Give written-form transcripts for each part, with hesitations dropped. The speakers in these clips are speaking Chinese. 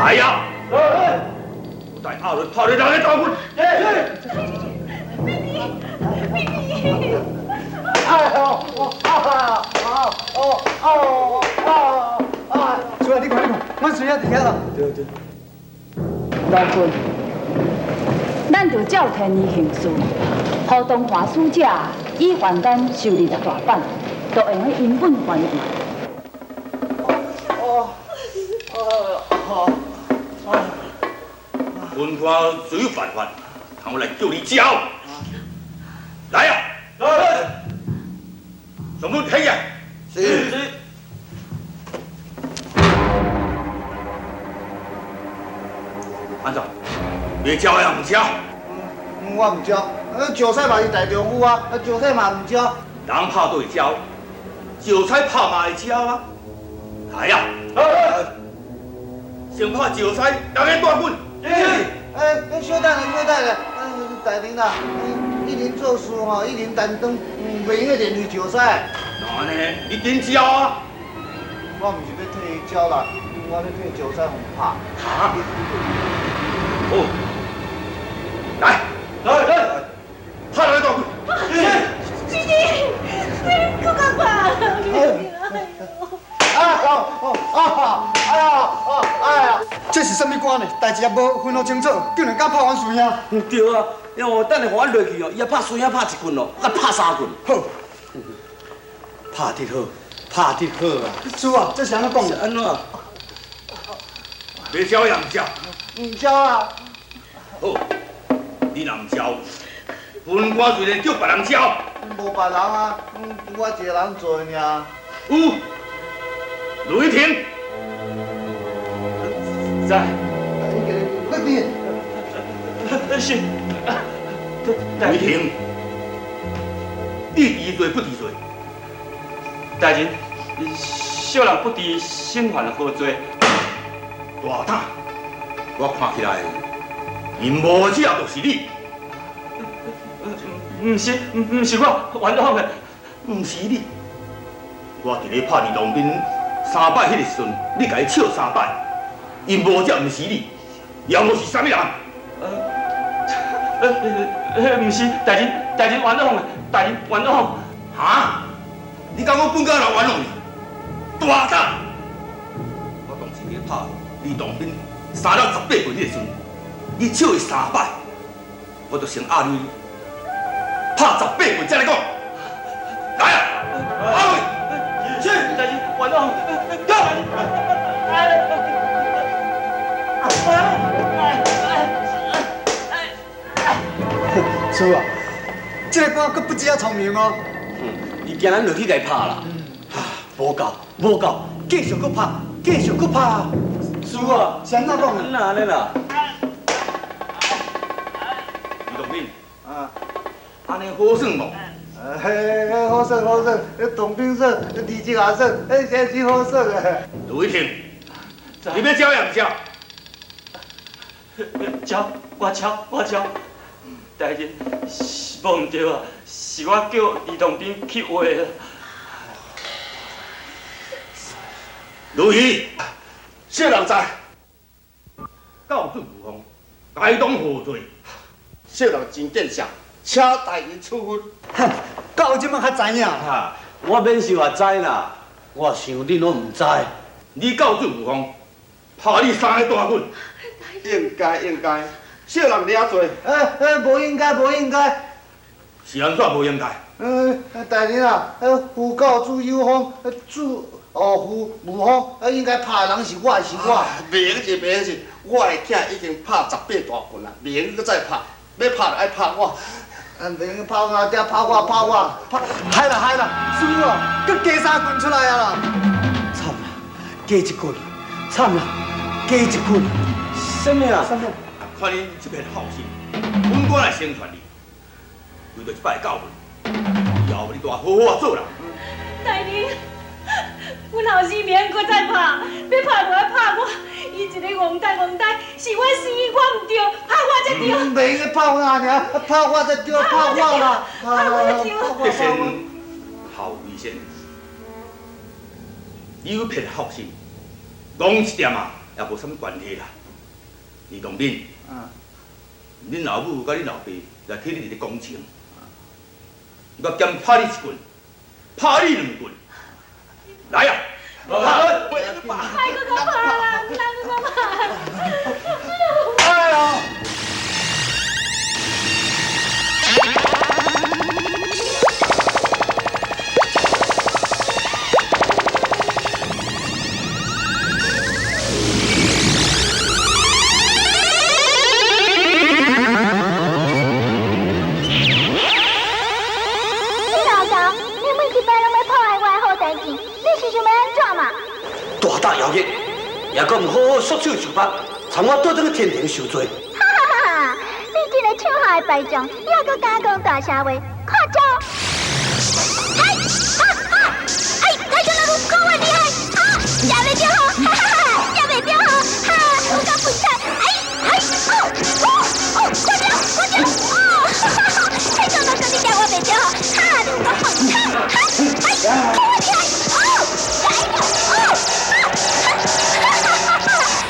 来呀！我带阿伦跑来让你打滚。主啊，你快看，阮孙仔伫遐啦。对。大quân，咱就照天意行事，互东华使者以还咱收20大板，就用迄银本还原。文官最有办法，让我来叫你交。来呀！来！什么听呀？是。安怎？你交呀？唔交？我唔交。石菜嘛是大丈夫啊，石菜嘛唔交。人拍都会交，石菜拍嘛会交啊。来呀！先拍石菜，让人大滚。小等下，大人啊，一人做事吼，一人担当，袂用个连累石菜。那呢？你点交啊？我唔是要替伊交啦，我要替石菜互拍。哈？哦，来，拍人大滚。你搁甲哎呀！这是什么官呢？代志也无分好清楚，竟然敢拍阮孙兄。对啊，因为等下互阮落去哦，伊也拍孙仔拍1棍哦，我拍3棍。好，拍得好，拍得好啊！主啊，这是安怎讲？是安怎？要交也唔交？唔交啊！好，你若唔交，本官虽然叫别人交，无别人啊，我一个人做尔。有，雷霆。在。快点！是。雷霆，你治罪不治罪？大人，小人不知身犯何罪。大胆！我看起来，因无只就是你。唔是我，冤枉的。唔是你。我伫咧拍二龙兵3摆迄个时阵，你甲伊笑3摆，因无只唔是你，要无是啥物人？唔是，大人冤枉的，大人冤枉。哈？你敢讲本家人冤枉你？大胆！我当时咧拍二龙兵3了18棍迄个时阵，你笑伊3摆，我就先压你拍18棍才来讲。来啊！阿伟！是，大人冤枉。主啊，这个官佫不只啊聪明哦。伊惊咱落去来拍啦。无够，继续佫拍，继续佫拍。主啊，是安怎讲？安尼啦。李东兵，安尼好算无？好耍，当兵耍，离职也耍，真是好耍啊！雷霆，你要交也唔交？交，我交。大人，无唔对啊，是我叫李东兵去画的。如意，小人知，告准无方，该当何罪？小人真见识，请大人处分。哼，到即马才知影。哈，我免是话知啦，我想你拢唔知。你告准无方，拍你3个大棍。应该，小人了罪。无应该。是安怎无应该？大人啊，父告主有方，主父无方，应该拍的人是我，是我。明是，我的囝已经拍18大棍啦，明搁再拍，要拍就爱拍我。明拍我，爹拍我。害啦，主啊，佫加3棍出来啊啦！惨啦，加1棍，惨啦，加1棍。什么啊？看你这片好心，本官来宣传你，为着这摆教训，后你大好好做啦。大人，阮后生免搁再拍，要拍就要拍我。伊一个憨呆，是我生，我唔对，拍我才对。袂个拍我尔，拍我才对，拍我啦，这先后医生，有骗学生，讲一点啊，也无啥物关系啦。李东斌，恁老母甲恁老爸来替你伫咧讲情，我兼拍你一棍，拍你2棍，来啊！来，拍个个拍啦，唔通个拍。哎呦！大大妖孽，也阁唔好好束手就绑，参我倒转去天庭受罪。哈哈哈哈！你这个唱下的败将，也阁敢讲大声话，看招！太强了，讲话厉害！也袂着好，哈哈哈！也袂着好，我敢分菜！快点！太强了，你讲我袂着好，你有敢分菜？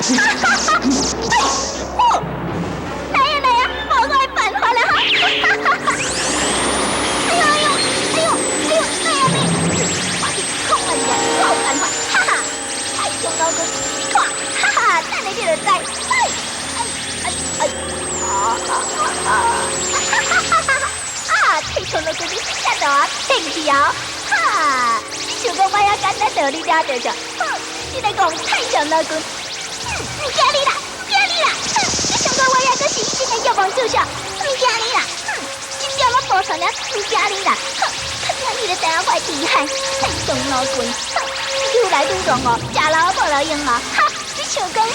讲话厉害！来呀，我有办法了哈！哎呦，来呀你！我有办法，哈哈！太强老公，你看，哈哈，等下你就知。太强老公，你真大，天条，哈！你想讲我也简单道理了着？你来讲太强老公，唔惊你啦！你想讲我也阁是新的玉皇主上，唔惊你啦！真叫我保存了，唔惊你啦！看你就知影我厉害，太强老公，愈来愈强哦，食老无老用哦！哈！你想讲我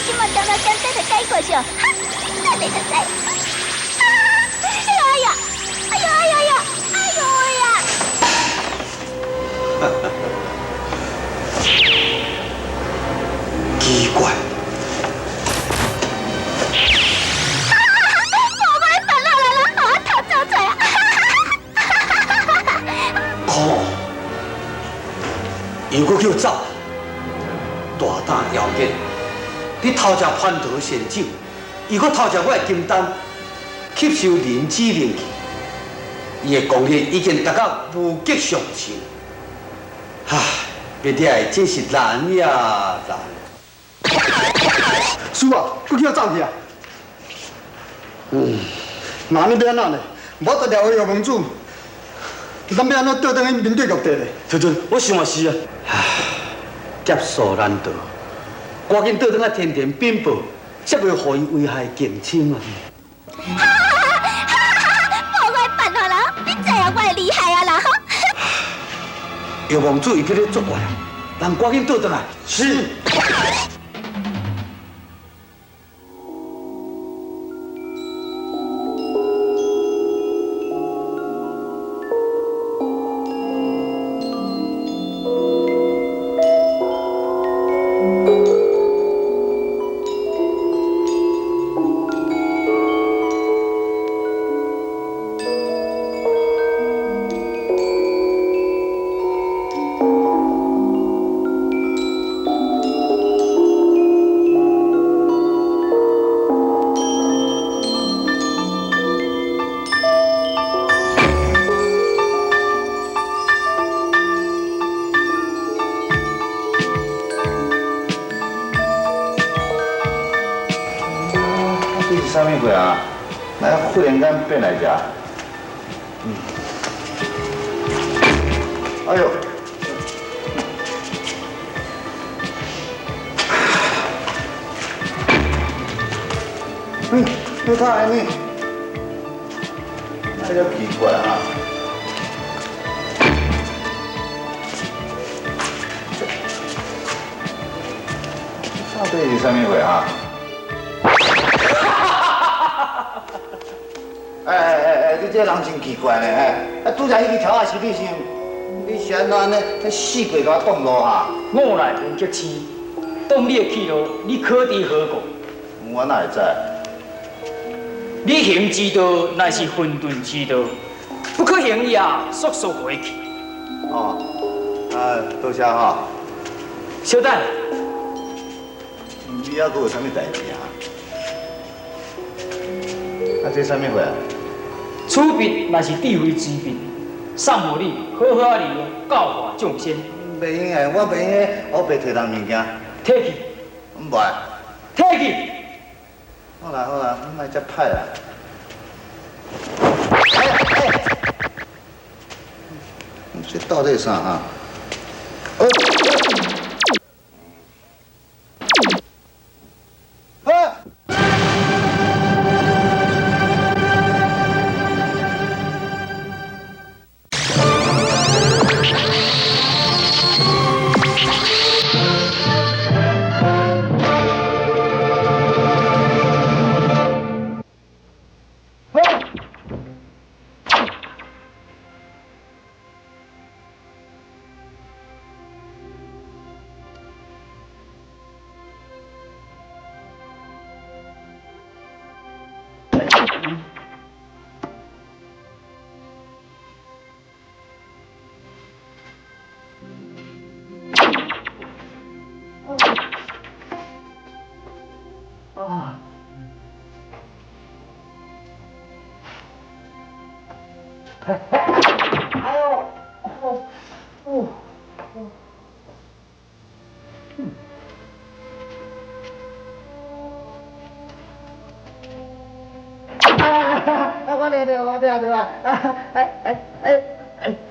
今晚当到简单就解决上，哈！那你就知。哎呀！奇怪。又搁叫走，大胆妖孽！你偷食蟠桃仙酒，又搁偷食我的金丹，吸收灵芝灵气，伊的功力已经达到无极上乘。唉，要了真是难呀难！叔啊，搁叫走去啊！那你要安怎呢？我得了玉皇主，咱要安怎倒转去面对玉帝呢？头阵，我想也是啊。劫数难逃，赶紧倒转去天庭禀报，才袂互伊危害近亲啊！无我办法啦，你知影我厉害啊啦！玉皇主伊去咧作怪啊，咱赶紧倒转来。是。啥物鬼啊？那忽然间变来着？哎呦！你看你，那就奇怪啊！到底是啥物鬼啊？你这人真奇怪呢，拄则迄个条啊是你先，你是安怎呢？四过甲我挡路哈？我来分激市，当你的去路，你可知何故？我哪会知？你行之道乃是混沌之道，不可行也速速回去。哦，多谢哈。小等，你还阁有啥物代志啊？这啥物货啊？此笔乃是智慧之笔，送予你，好好利用，教化众生。袂用诶，我袂用诶，我白摕人物件。摕去，唔袂。摕去。好啦，你莫遮歹啦。这到底是啥啊？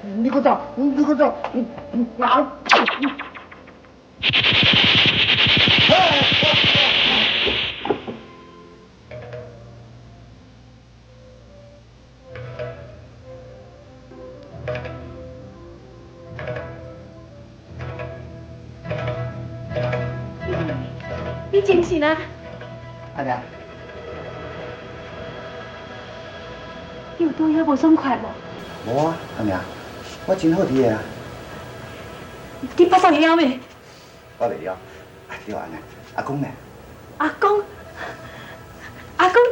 你给我走！你真是啊？阿娘，你有拄遐无爽快无？无啊，阿娘，我真好伫个啊。你拍上枵未？我袂晓，对阿娘，阿公呢？阿公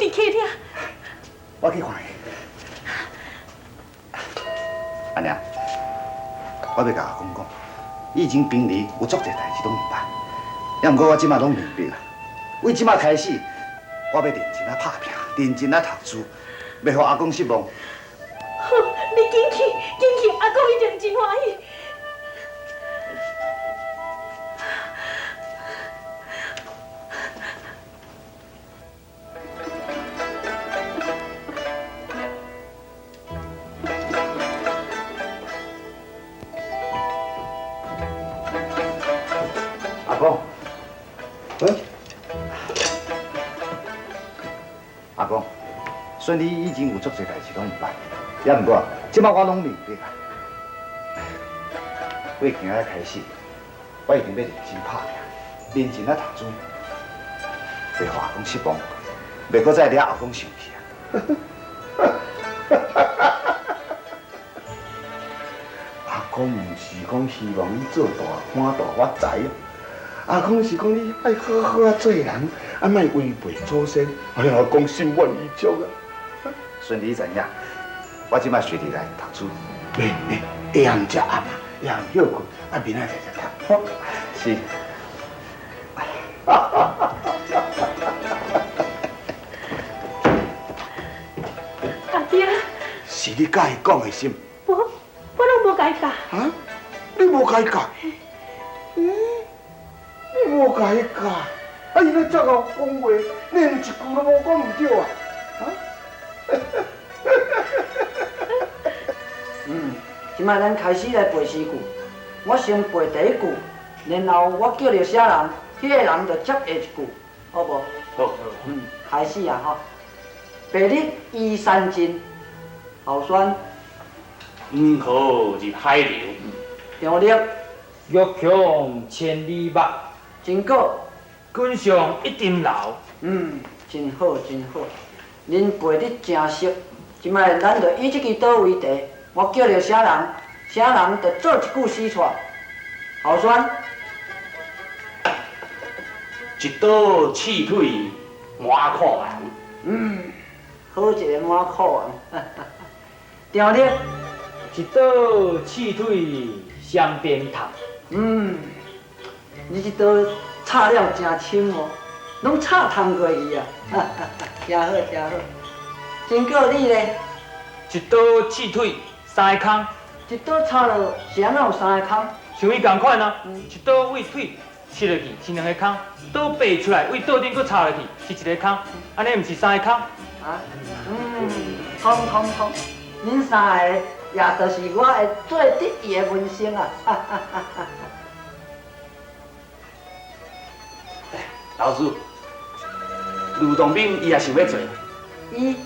伫客厅。我去看伊。阿娘，我要甲阿公讲，以前平日有足侪代志拢唔办，也毋过我即马拢明白啦。为即马开始，我要认真啊打拼，认真啊读书，袂互阿公失望。好，你紧去，阿公一定真欢喜。阿公，阿公，虽然你以前有足侪代志拢唔办，也毋过即摆我拢明白啦。为今仔开始，我一定要认真打拼，认真啊读书，袂互阿公失望，袂搁再惹阿公生气啊！阿公唔是讲希望你做大官大发财。阿公是讲你爱好好啊做人，啊莫违背祖先。哎呀，阿公心愿已足啊！顺你知影，我即摆随你来读书。会晓食暗，会晓休困，啊明仔再读。是。阿爹。是你甲伊讲的心。我拢无甲伊教。啊？你无甲伊教？你无甲伊教，啊！伊咧遮贤讲话，连一句都无讲唔对啊！啊？即摆咱开始来背诗句，我先背第一句，然后我叫着啥人，迄个人就接下一句，好无？好。开始啊吼！白日依山尽，后山唔好入海流。长力欲穷千里目，真果。君上一定老。真好真好，恁背得真熟，即摆咱就以这支刀为题，我叫着啥人，啥人就做一句诗出来。候选。一刀刺腿满可红。好一个满可红。条例。一刀刺腿双边头。你这刀插了真深哦，拢插通过去啊！听好听好，真够你咧！一刀刺腿三个空，一刀插落是安怎有三个空？像伊同款啊，一刀为腿刺落去是两个空，刀拔出来为刀顶佫插落去是一个空，安尼毋是三个空？啊，通，恁三个也就是我会做得意的门生啊！老师，吕洞宾伊也想要做。伊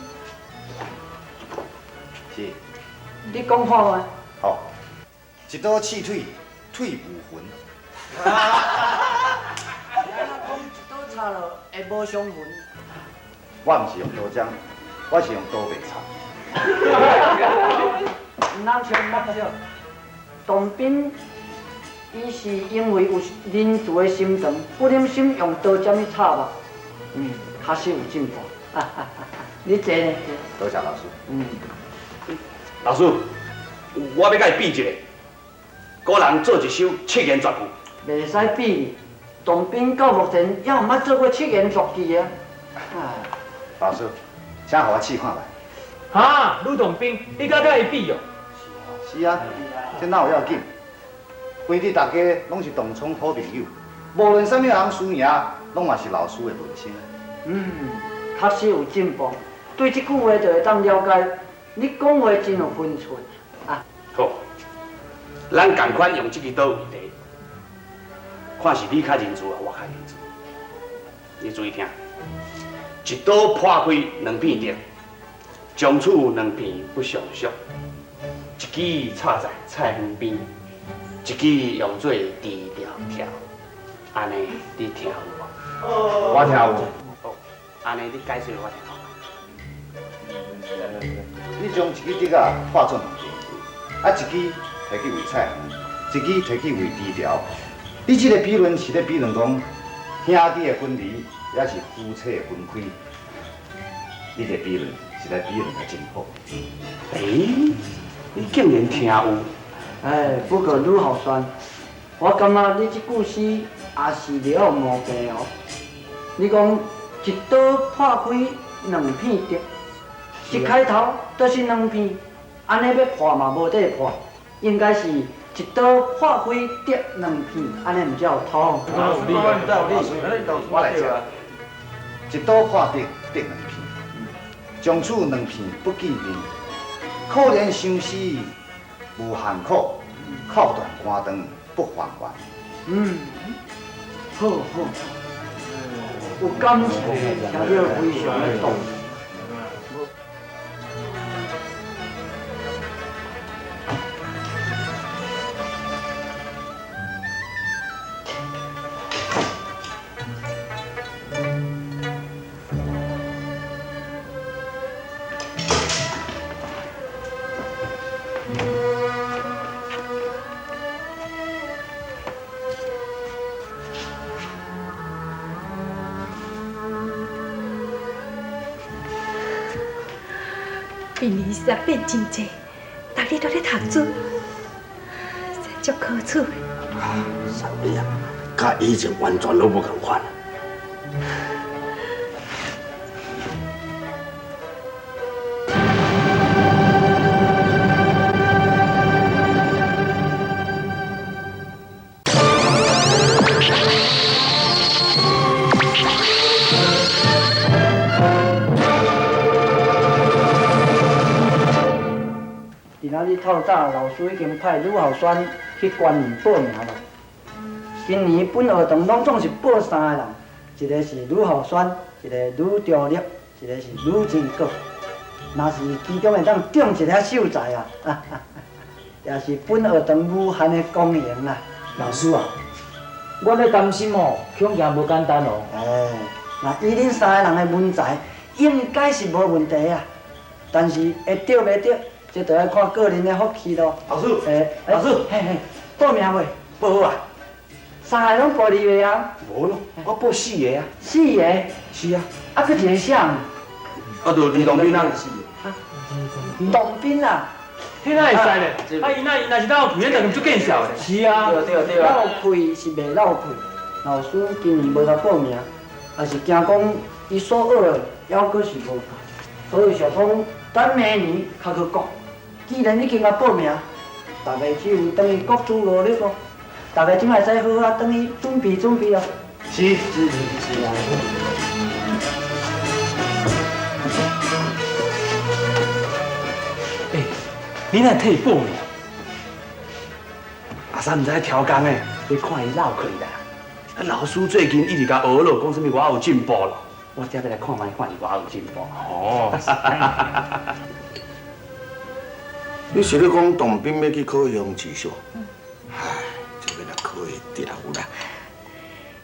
是。你讲看吗？好。一刀刺腿，腿无魂。讲一刀插落会无伤魂。我毋是用刀针，我是用刀背插。唔通笑。洞宾，伊是因为有仁慈的心肠，不忍心用刀针去插吧？确实有进步。你坐呢？多谢老师。老师，我要甲伊比一个，个人做一首七言绝句。袂使比哩，洞宾到目前也毋捌做过七言绝句啊。老师，请互我试看卖。哈，吕洞宾，你敢甲伊比哦？是啊，这哪有要紧？规日大家拢是同窗好朋友，无论啥物人输赢，拢嘛是老师的门生。确实有进步。对这句话就会当了解，你讲话真有分寸啊。好，咱共款用这支刀为题，看是你较认字啊，我较认字。你注意听，一刀破开两片竹，将此两片不相属。一支插在菜园边，一支用作治疗条。安尼你听有无？我听有。好，安尼你解释我听好。你将一支竹啊化作两片，一支摕去为菜园，一支摕去为治疗。你这个比论是咧比论讲兄弟的分离，也是夫妻的分开。你这比论是咧比论得真好。你竟然听有？不过吕后轩，我感觉你这句诗也是了毛病哦。你讲一刀破开两片竹，一开头就是两片，安尼要破嘛无得破，应该是一刀破开竹两片，安尼毋才有通。我来讲，一刀破竹竹两片，将此两片不见面。可怜相思无限苦，靠断肝肠不还原。好，有感情，听了非常的动。明年实变真济，逐日都咧读书，真足可取的。啥物啊？甲以前完全都无共款。日透早，老师已经派吕后轩去官员报名了。今年本学堂拢总是报3个人，一个是吕后轩，一个吕中立，一个是吕金国。若是其中会当中一个秀才啊，也是本学堂无限的光荣啦。老师啊，我咧担心哦，恐惊无简单哦。那以恁3个人的文才，应该是无问题啊。但是会得袂得，这就要看个人的福气咯。老师，老师，嘿嘿，报名未？报好啊。 三个拢报2个啊？无咯，我报4个啊。 4个？是啊。啊，佫一个啥？啊，就李东斌啊。东斌啊？迄哪会使咧？啊，伊若是倒开，咱就足见笑咧。是啊。对。老开是袂老开，老师今年无甲报名，也是惊讲伊所学的还佫是无够，所以想讲等明年较去讲。既然已经甲报名，大家只有等于各自努力咯。 大家今下使好好等伊准备啊！是啊。你若替伊报名？阿三唔知挑工诶，你看伊闹开啦。啊，老师最近一直甲学了，讲什么我有进步咯。我这要来看卖，看伊我有进步。哦。你是咧讲当兵要去考乡技校？唉。 考会掉啦！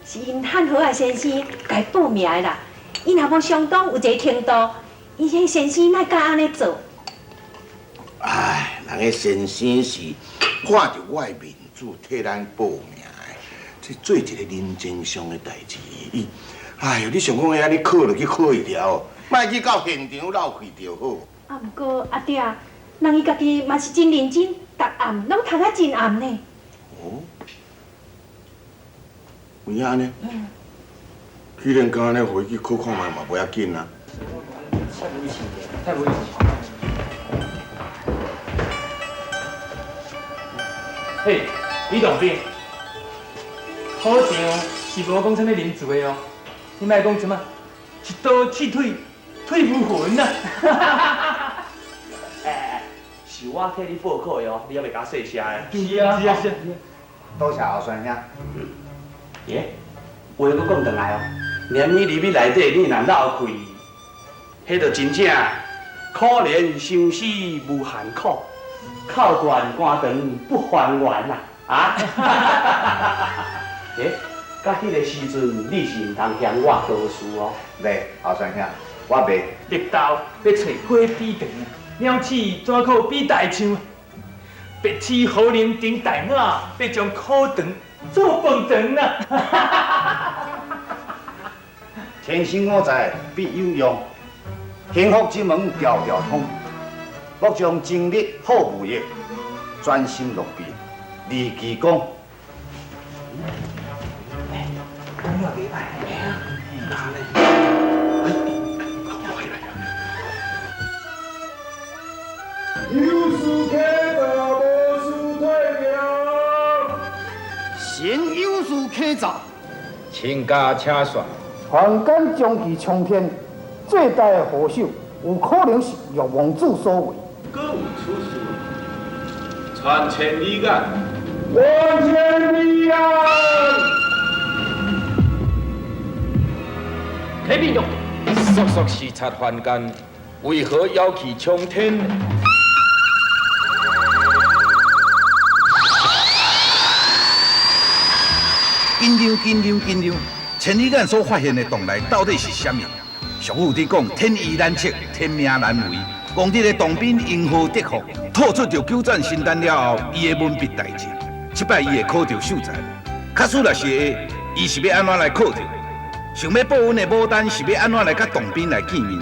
是因汉好啊先生该报名的啦。伊若无相当有一个程度，伊迄先生哪敢安尼做？唉，人个先生是看着我的面子替咱报名的，这做一个人真上的代志。哎呦，你想讲安尼考就去考一条，莫去到现场闹开就好。啊，不过阿爹，人伊家己嘛是真认真，逐暗拢读啊真暗呢。哦。 有影安尼？既然讲安尼，回去考看卖嘛不要紧啊。太危险。嘿，李董兵，好像是无讲啥物人做的哦。你莫讲什么一刀切腿，腿无魂呐！哎，是我替你报考的哦，你还袂甲细声的。是啊。多谢后生兄。 耶，话阁讲转来哦，连你入去内底，你若闹开，迄就真正可怜生死无限苦，靠悬肝肠不还原啦！啊！耶，甲迄个时阵，你是唔通嫌我多事哦。袂，后生兄，我袂。绿豆要找花比长，鸟鼠怎可比大象？白痴好人顶大眼，要将苦肠做饭肠啊！天生我材必有用，幸福之门条条通。莫将精力好无益，专心落笔，利其功。讲了袂歹，哪呢？有事客造，无事退让。先有事客造，请假请算。凡间将其冲天，最大的祸首有可能是玉皇子所为。各有出事，传千里眼，万千里眼。启禀用，速速视察凡间，为何妖气冲天？紧张！千里眼所发现的洞内到底是啥物？俗语伫讲天意难测，天命难违。讲这个洞宾因祸得福，吐出着九转神丹了后，伊的文笔大进。即摆伊会考着秀才，假使若是会，伊是要安怎来考着？想要报恩的牡丹是要安怎来甲洞宾来见面？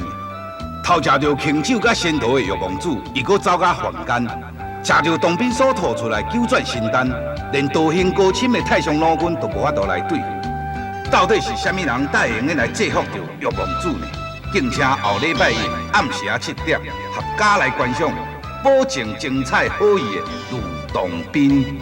偷食着庆酒甲仙桃的玉皇子，伊阁走到凡间，食着洞宾所吐出来九转神丹，连道行高深的太上老君都无法度来对付。到底是虾米人带用的来制服着玉皇子呢？敬请后礼拜一暗时7点合家来观赏，保证精彩好意的吕洞宾。